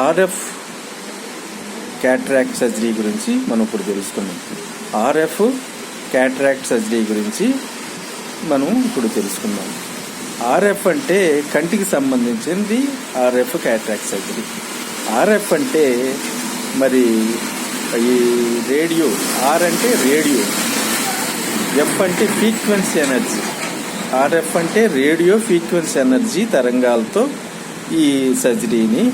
RF cataract surgery గురించి మనం ఇప్పుడు తెలుసుకున్నాం. ఆర్ఎఫ్ క్యాట్రాక్ట్ సర్జరీ గురించి మనం ఇప్పుడు తెలుసుకుందాం. ఆర్ఎఫ్ అంటే కంటికి సంబంధించింది. RF cataract surgery. ఆర్ఎఫ్ అంటే మరి ఈ రేడియో, ఆర్ అంటే రేడియో, ఎఫ్ అంటే ఫ్రీక్వెన్సీ ఎనర్జీ. ఆర్ఎఫ్ అంటే రేడియో ఫ్రీక్వెన్సీ ఎనర్జీ తరంగాలతో ఈ సర్జరీని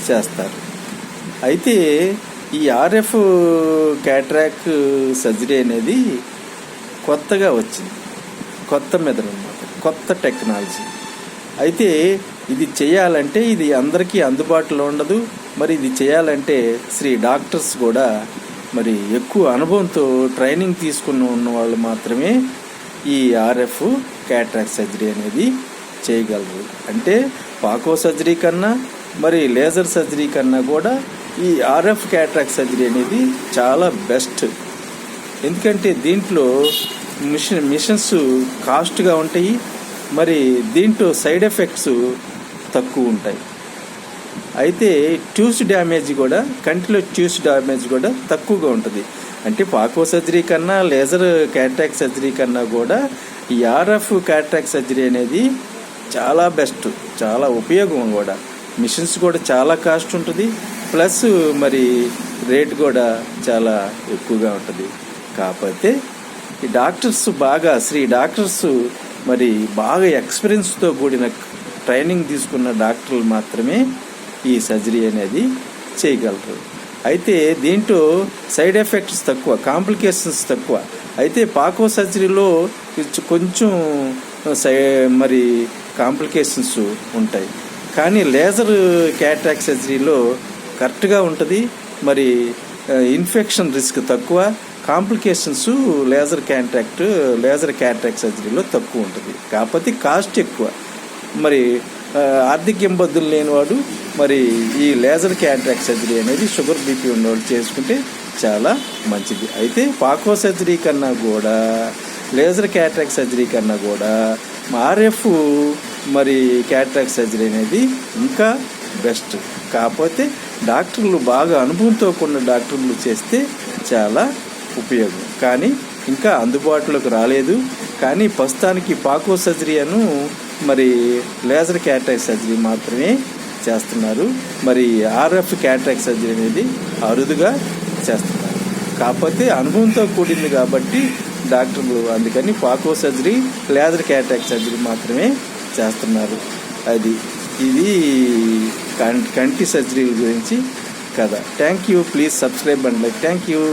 చేస్తారు. అయితే ఈ ఆర్ఎఫ్ క్యాట్రాక్ట్ సర్జరీ అనేది కొత్తగా వచ్చింది, కొత్త మెథడ్ అన్నమాట, కొత్త టెక్నాలజీ. అయితే ఇది చేయాలంటే ఇది అందరికీ అందుబాటులో ఉండదు. మరి ఇది చేయాలంటే డాక్టర్స్ కూడా మరి ఎక్కువ అనుభవంతో ట్రైనింగ్ తీసుకుని ఉన్న వాళ్ళు మాత్రమే ఈ ఆర్ఎఫ్ క్యాట్రాక్ట్ సర్జరీ అనేది చేయగలరు. అంటే పాకో సర్జరీ కన్నా మరి లేజర్ సర్జరీ కన్నా కూడా ఈ ఆర్ఎఫ్ క్యాట్రాక్ట్ సర్జరీ అనేది చాలా బెస్ట్. ఎందుకంటే దీంట్లో మిషన్స్ కాస్ట్గా ఉంటాయి. మరి దీంట్లో సైడ్ ఎఫెక్ట్స్ తక్కువ ఉంటాయి. అయితే ట్యూస్ డ్యామేజ్ కూడా, కంటిలో ట్యూస్ డ్యామేజ్ కూడా తక్కువగా ఉంటుంది. అంటే పాకో సర్జరీ కన్నా లేజర్ క్యాట్రాక్ట్ సర్జరీ కన్నా కూడా ఈ ఆర్ఎఫ్ క్యాట్రాక్ట్ సర్జరీ అనేది చాలా బెస్ట్, చాలా ఉపయోగం కూడా. మిషన్స్ కూడా చాలా కాస్ట్ ఉంటుంది, ప్లస్ మరి రేట్ కూడా చాలా ఎక్కువగా ఉంటుంది. కాకపోతే ఈ డాక్టర్స్ బాగా డాక్టర్స్ మరి బాగా ఎక్స్పీరియన్స్తో కూడిన ట్రైనింగ్ తీసుకున్న డాక్టర్లు మాత్రమే ఈ సర్జరీ అనేది చేయగలరు. అయితే దీంట్లో సైడ్ ఎఫెక్ట్స్ తక్కువ, కాంప్లికేషన్స్ తక్కువ. అయితే పాకో సర్జరీలో కొంచెం మరి కాంప్లికేషన్స్ ఉంటాయి. కానీ లేజర్ క్యాట్రాక్ట్ సర్జరీలో కరెక్ట్గా ఉంటుంది. మరి ఇన్ఫెక్షన్ రిస్క్ తక్కువ, కాంప్లికేషన్స్ లేజర్ క్యాట్రాక్ట్ సర్జరీలో తక్కువ ఉంటుంది. కాకపోతే కాస్ట్ ఎక్కువ. మరి ఆర్థిక ఇబ్బందులు లేనివాడు మరి ఈ లేజర్ క్యాట్రాక్ట్ సర్జరీ అనేది షుగర్ బీపీ ఉన్నవాడు చేసుకుంటే చాలా మంచిది. అయితే పాకో సర్జరీ కన్నా కూడా లేజర్ క్యాట్రాక్ట్ సర్జరీ కన్నా కూడా ఆర్ఎఫ్ మరి క్యాట్రాక్ట్ సర్జరీ అనేది ఇంకా బెస్ట్. కాకపోతే డాక్టర్లు బాగా అనుభవంతో కూడిన డాక్టర్లు చేస్తే చాలా ఉపయోగం. కానీ ఇంకా అందుబాటులోకి రాలేదు. కానీ ప్రస్తుతానికి పాకో సర్జరీ మరి లేజర్ క్యాట్రాక్ట్ సర్జరీ మాత్రమే చేస్తున్నారు. మరి ఆర్ఎఫ్ క్యాట్రాక్ట్ సర్జరీ అనేది అరుదుగా చేస్తున్నారు. కాకపోతే అనుభవంతో కూడింది కాబట్టి డాక్టర్లు అందుకని పాకో సర్జరీ, లేజర్ క్యాట్రాక్ట్ సర్జరీ మాత్రమే చేస్తున్నారు. ఇది కంటి సర్జరీ గురించి కదా. Thank you. Please subscribe and like. Thank you.